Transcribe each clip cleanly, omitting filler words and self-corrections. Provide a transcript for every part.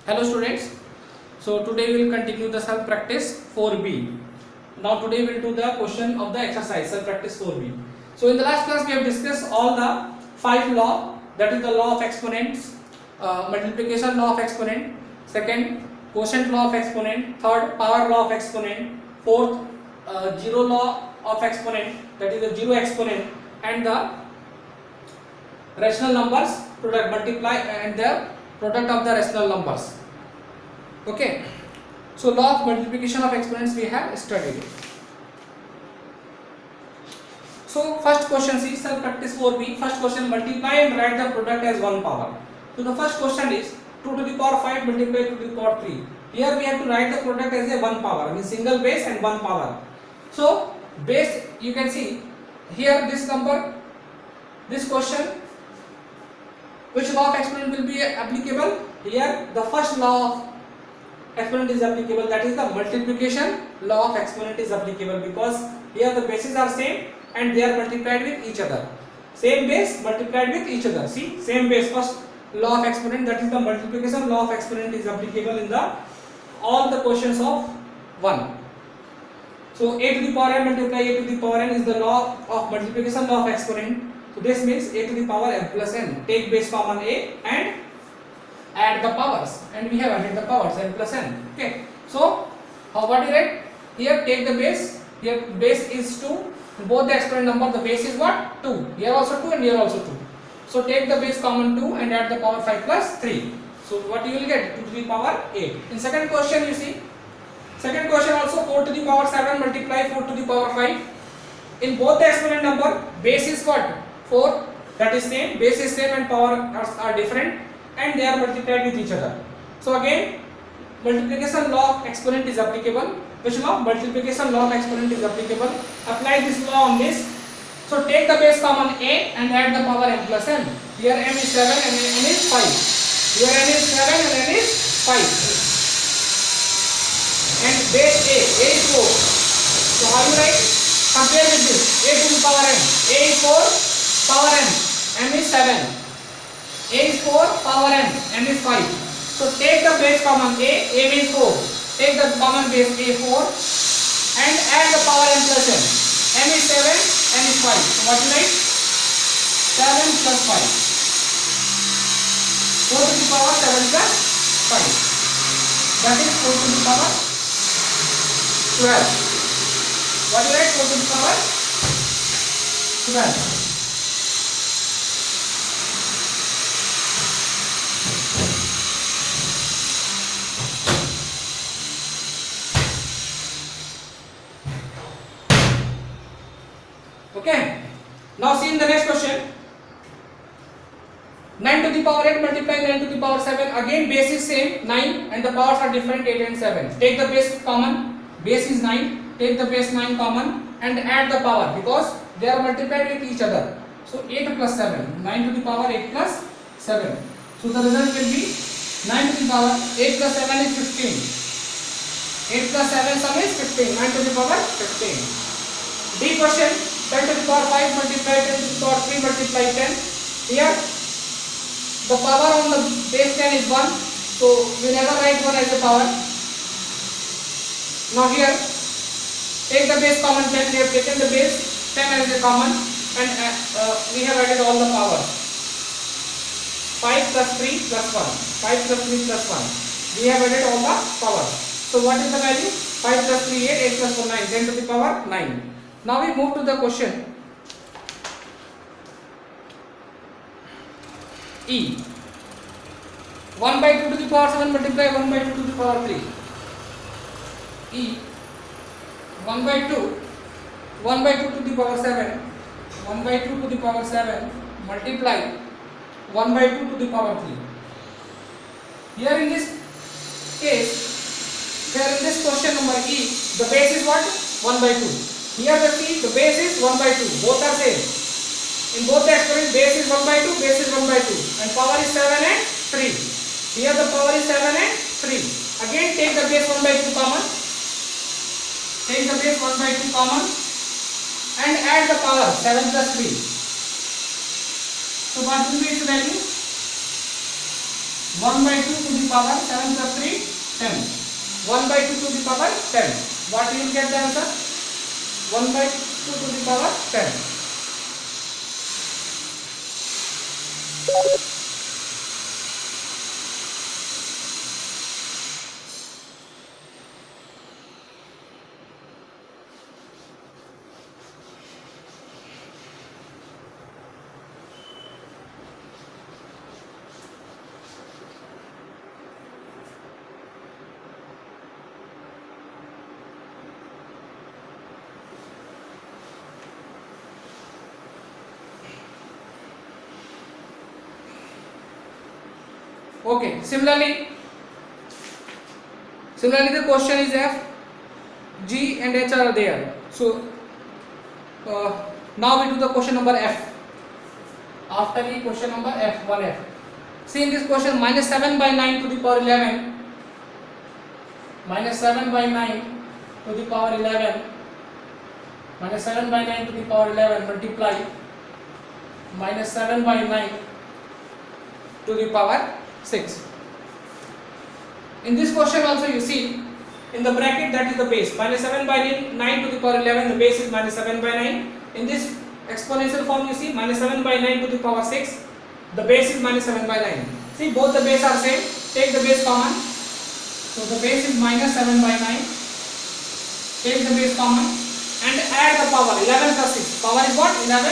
Hello students. So today we will continue the self practice 4B. Now today we will do the question of the exercise self practice 4B. So in the last class we have discussed all the 5 law, that is the law of exponents, multiplication law of exponent, second quotient law of exponent, third power law of exponent, fourth zero law of exponent, that is the zero exponent, and the rational numbers product multiply and the product of the rational numbers. Okay, so law of multiplication of exponents we have studied. So first question is self practice 4B. First question, multiply and write the product as 1 power. So the first question is 2 to the power 5 multiplied 2 to the power 3. Here we have to write the product as a 1 power, means single base and 1 power. So base, you can see here this number, this question, which law of exponent will be applicable? Here the first law of exponent is applicable, that is the multiplication law of exponent is applicable, because here the bases are same and they are multiplied with each other. Same base multiplied with each other. See, same base, first law of exponent, that is the multiplication law of exponent is applicable in the all the questions of 1. So a to the power n multiply a to the power n is the law of multiplication law of exponent. So this means a to the power n plus n. Take base common a and add the powers, and we have added the powers n plus n. Okay. So what do you write? Here take the base. Here base is 2. Both the exponent number, the base is what? 2. Here also 2 and here also 2. So take the base common 2 and add the power 5 plus 3. So what you will get? 2 to the power 8. In second question you see, second question also 4 to the power 7 multiply 4 to the power 5. In both the exponent number, base is what? 4, that is same, base is same and power are different, and they are multiplied with each other. So again, multiplication law of exponent is applicable. Which law? Multiplication law of exponent is applicable. Apply this law on this. So take the base common a and add the power n plus n. Here m is 7 and n is 5. Here n is 7 and n is 5. And base a is 4. So how you write? Compare with this. A to the power n. A is 4, power n. M is 7. A is 4, power n. M is 5. So take the base common a. A means 4. Take the common base a4 and add the power n plus n. M is 7, n is 5. So what you write? 7 plus 5. 4 to the power 7 plus 5. That is 4 to the power 12. What you write? 4 to the power 12. Okay. Now see in the next question. 9 to the power 8 multiply 9 to the power 7. Again base is same 9 and the powers are different 8 and 7. Take the base common. Base is 9. Take the base 9 common and add the power, because they are multiplied with each other. So 8 plus 7. 9 to the power 8 plus 7. So the result will be 9 to the power 8 plus 7 is 15. 8 plus 7 sum is 15. 9 to the power 15. D question. 10 to the power 5 multiply 10 to the power 3 multiply 10. Here the power on the base 10 is 1. So we never write 1 as a power. Now here take the base common 10. We have taken the base 10 as a common and we have added all the powers. 5 plus 3 plus 1. 5 plus 3 plus 1. We have added all the powers. So what is the value? 5 plus 3 8, 8 plus 4 9. 10 to the power 9. Now we move to the question E. 1 by 2 to the power 7 multiply 1 by 2 to the power 3. E. 1 by 2. 1 by 2 to the power 7. 1 by 2 to the power 7 multiply 1 by 2 to the power 3. Here in this case, here in this question number E, the base is what? 1 by 2. Here the base is 1 by 2. Both are same. In both the exponents, base is 1 by 2, base is 1 by 2. And power is 7 and 3. Here the power is 7 and 3. Again take the base 1 by 2 common. Take the base 1 by 2 common. And add the power 7 plus 3. So what will be its value? 1 by 2 to the power 7 plus 3 10. 1 by 2 to the power 10. What you will get the answer? 1 by 2 to the power 10. Okay, similarly the question is F, G and H are there. So now we do the question number F. After the question number F, 1F. See in this question, minus 7 by 9 to the power 11, minus 7 by 9 to the power 11, minus 7 by 9 to the power 11 multiply minus 7 by 9 to the power 6. In this question also you see, in the bracket that is the base, minus 7 by 9 to the power 11, the base is minus 7 by 9. In this exponential form you see, minus 7 by 9 to the power 6, the base is minus 7 by 9. See, both the base are same, take the base common. So the base is minus 7 by 9, take the base common and add the power, 11 plus 6. Power is what? 11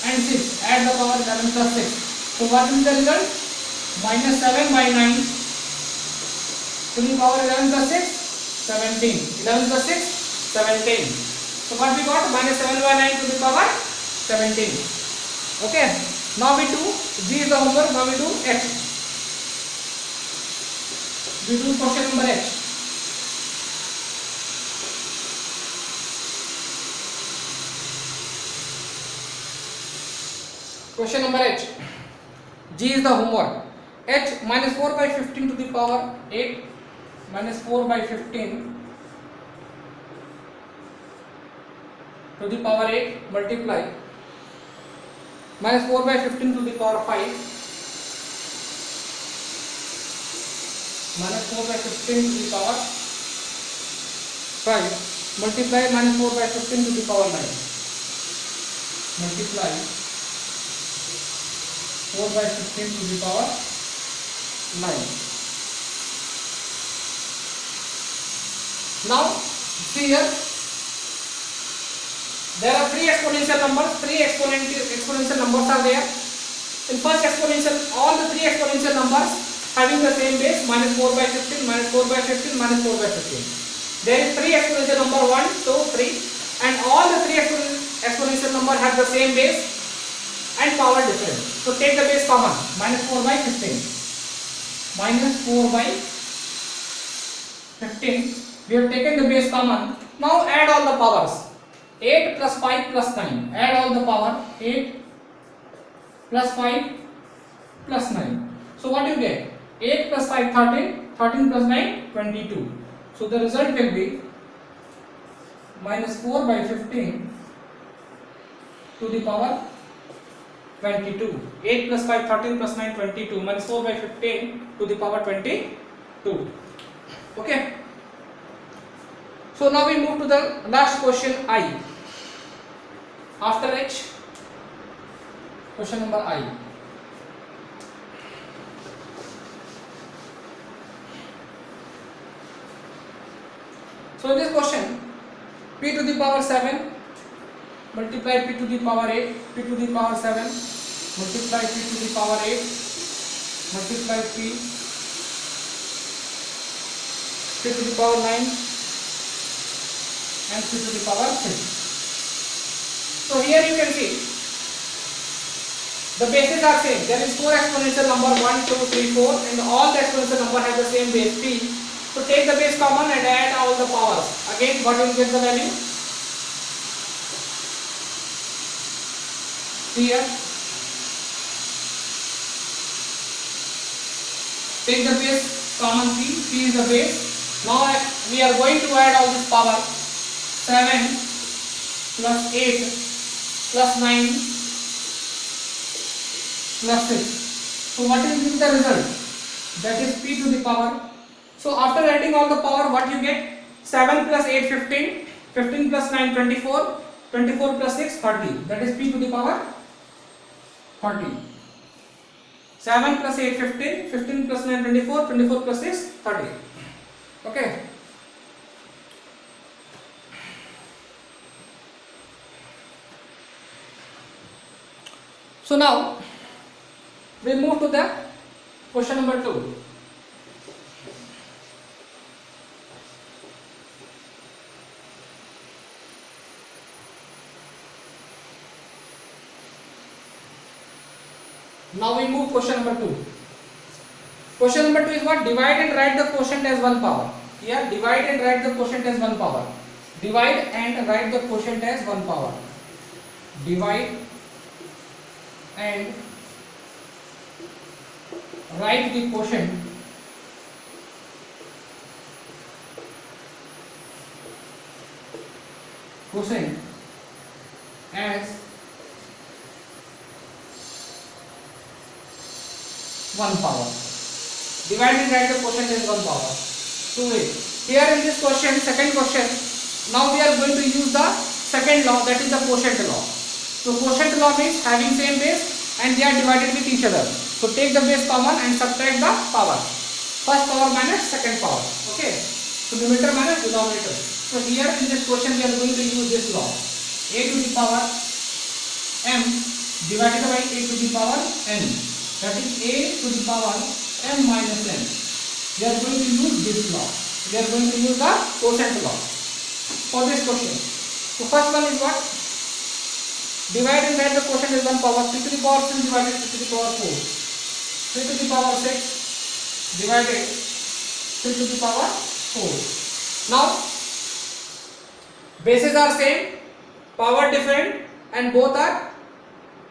and 6, add the power 11 plus 6. So what is the result? Minus 7 by 9 to the power 11 plus 6, 17. 11 plus 6, 17. So what we got? Minus 7 by 9 to the power 17. Okay. Now we do, G is the homework, now we do H. We do question number H. Question number H. G is the homework. H, minus 4 by 15 to the power 8, minus 4 by 15 to the power 8 multiply minus 4 by 15 to the power 5, minus 4 by 15 to the power 5 multiply minus 4 by 15 to the power 9 multiply 4 by 15 to the power 9. Now see here, there are three exponential numbers. Three exponential numbers are there. In first exponential, all the three exponential numbers having the same base, minus 4 by 15, minus 4 by 15, minus 4 by 15. There is three exponential number 1, 2, 3, and all the three exponential number have the same base and power different. So take the base common, minus 4 by 15. Minus 4 by 15. We have taken the base common. Now add all the powers. 8 plus 5 plus 9. Add all the power. 8 plus 5 plus 9. So what you get? 8 plus 5 13. 13 plus 9 22. So the result will be minus 4 by 15 to the power 22. 8 plus 5 13 plus 9 22. Minus 4 by 15 to the power 22. Okay. So now we move to the last question I. After H, question number I. So in this question, p to the power 7 multiply p to the power 8, p to the power 7 multiply p to the power 8 multiply p to the power 9 and p to the power 6. So here you can see the bases are same. There is 4 exponential number 1, 2, 3, 4 and all the exponential number have the same base p. So take the base common and add all the powers. Again what will get the value? Here take the base common p is the base. Now we are going to add all this power. 7 plus 8 plus 9 plus 6. So what will give the result? That is p to the power. So after adding all the power, what you get? 7 plus 8 15, 15 plus 9 24, 24 plus 6 30. That is p to the power 30. 7 plus 8 15, 15 plus 9 24, 24 plus 6 30. Okay. So now we move to the question number 2. Now we move question number 2. Question number 2 is what? Divide and write the quotient as 1 power. Here divide and write the quotient as 1 power. Divide and write the quotient as 1 power. Divide and write the quotient as 1 power. Divide and write the quotient as 1 power. So wait, here in this question, second question, now we are going to use the second law, that is the quotient law. So quotient law means having same base and they are divided with each other. So take the base common and subtract the power. First power minus second power. Okay. So numerator minus denominator. So here in this question we are going to use this law. A to the power m divided by a to the power n. That is a to the power m minus n. We are going to use this law. We are going to use the quotient law for this question. So first one is what? Divide and write the quotient as 1 power. 3 to the power 6 divided 3 to the power 4. 3 to the power 6 divided 3 to the power 4. Now bases are same, power different, and both are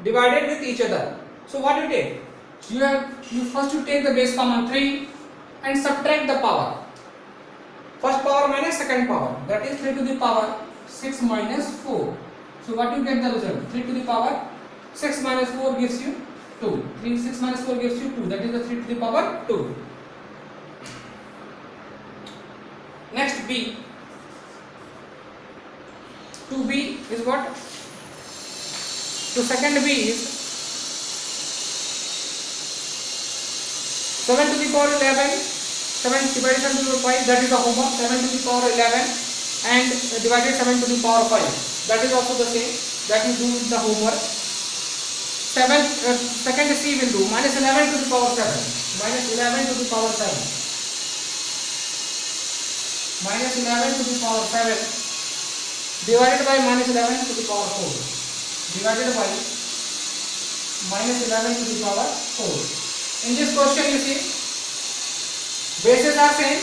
divided with each other. So what you take? You first take the base common 3 and subtract the power. First power minus second power, that is 3 to the power 6 minus 4. So what you get the result? 3 to the power 6 minus 4 gives you 2. 6 minus 4 gives you 2. That is the 3 to the power 2. Next B. 2B is what? So second B is 7 to the power 11. 7 divided 7 to the power 5. That is the homework. 7 to the power 11 and divided 7 to the power 5. That is also the same. That you do the homework. Second C will do minus 11 to the power 7. Minus 11 to the power 7. Minus 11 to the power 7 divided by minus 11 to the power 4. Divided by minus 11 to the power 4. In this question you see bases are same,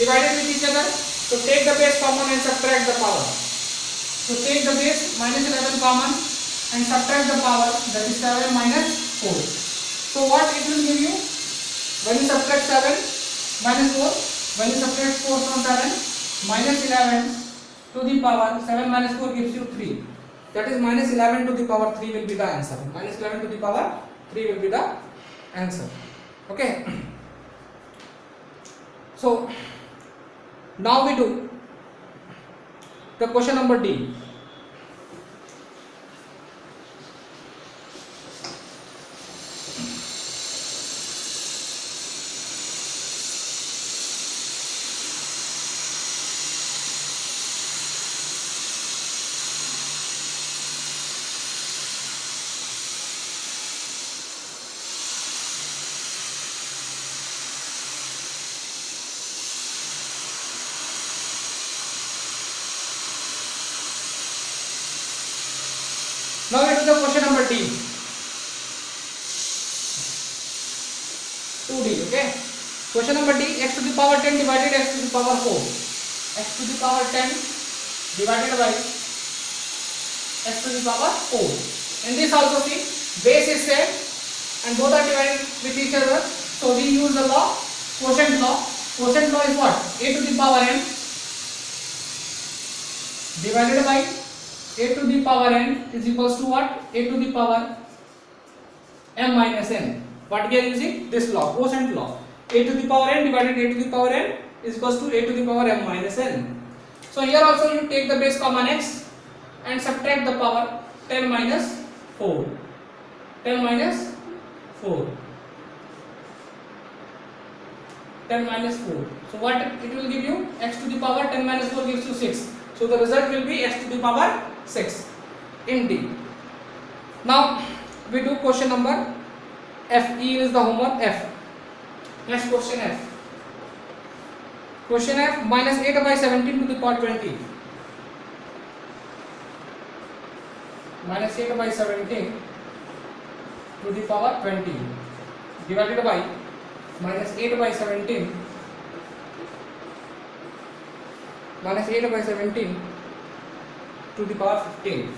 divided with each other. So take the base common and subtract the power. So take the base minus 11 common and subtract the power, that is 7 minus 4. So what it will give you? When you subtract 7 minus 4, when you subtract 4 from 7, minus 11 to the power 7 minus 4 gives you 3. That is minus 11 to the power 3 will be the answer. Minus 11 to the power 3 will be the answer. Okay. So now we do the question number D. Now we do the question number D. 2D, okay? Question number D, x to the power 10 divided x to the power 4. X to the power 10 divided by x to the power 4. In this also see, base is same and both are divided with each other. So we use the law, quotient law. Quotient law is what? A to the power n divided by a to the power n is equals to what? A to the power m minus n. What we are using? This law, quotient law. A to the power n divided a to the power n is equals to a to the power m minus n. So here also you take the base common x and subtract the power 10 minus 4. 10 minus 4. 10 minus 4. So what it will give you? X to the power 10 minus 4 gives you 6. So the result will be x to the power 6 in D. Now we do question number F. E is the homework F. Next question F. Question F, minus 8 by 17 to the power 20. Minus 8 by 17 to the power 20 divided by minus 8 by 17 minus 8 by 17 to the power 15.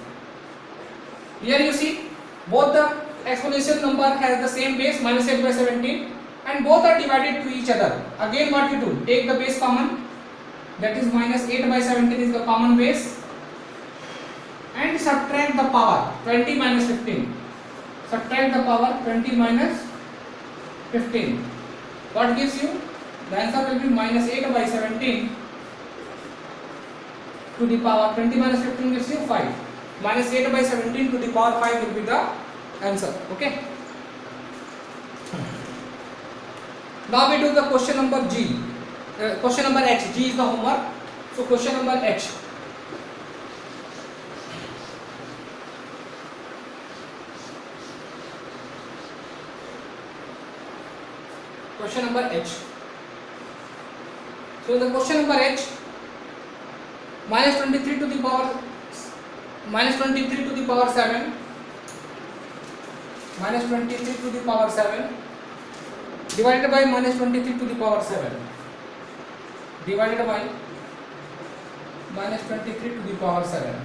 Here you see both the exponential number has the same base, minus 8 by 17, and both are divided to each other. Again what we do? Take the base common, that is minus 8 by 17 is the common base, and subtract the power 20 minus 15. Subtract the power 20 minus 15. What gives you? The answer will be minus 8 by 17 to the power 20 minus 15 gives you 5. Minus 8 by 17 to the power 5 will be the answer. Okay. Now we do the question number G. Question number H. G is the homework. So question number H. Question number H. So the question number H, minus 23 to the power 7, minus 23 to the power 7 divided by minus 23 to the power 7 divided by minus 23 to the power 7.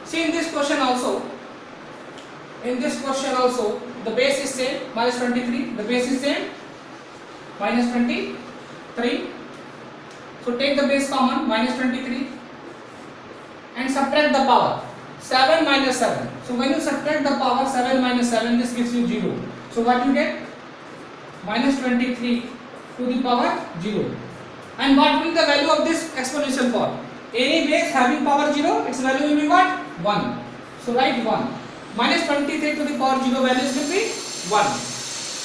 See in this question also the base is same, minus 23, the base is same, minus 23. So take the base common, minus 23, and subtract the power 7 minus 7. So when you subtract the power 7 minus 7, this gives you 0. So what you get? Minus 23 to the power 0. And what will be the value of this exponential form? Any base having power 0, its value will be what? 1. So write 1. Minus 23 to the power 0 values will be 1.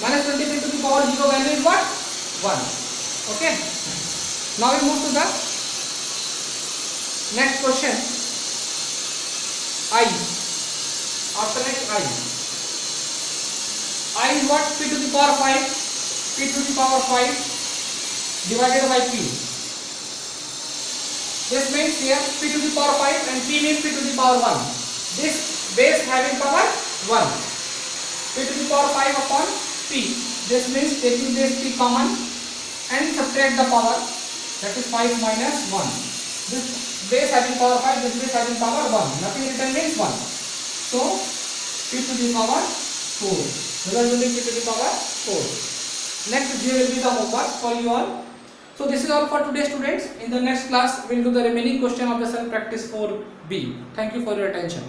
Minus 23 to the power 0 value is what? 1. Okay. Now we move to the next question. I. After next I. I is what? P to the power 5. P to the power 5 divided by P. This means here P to the power 5 and P means P to the power 1. This base having power 1. P to the power 5 upon P. This means taking this P common and subtract the power, that is 5 minus 1. This base having power 5, this base having power 1. Nothing written means 1. So P to the power 4. Result will be P to the power 4. Next J will be the homework for you all. So this is all for today, students. In the next class we will do the remaining question of the self practice 4B. Thank you for your attention.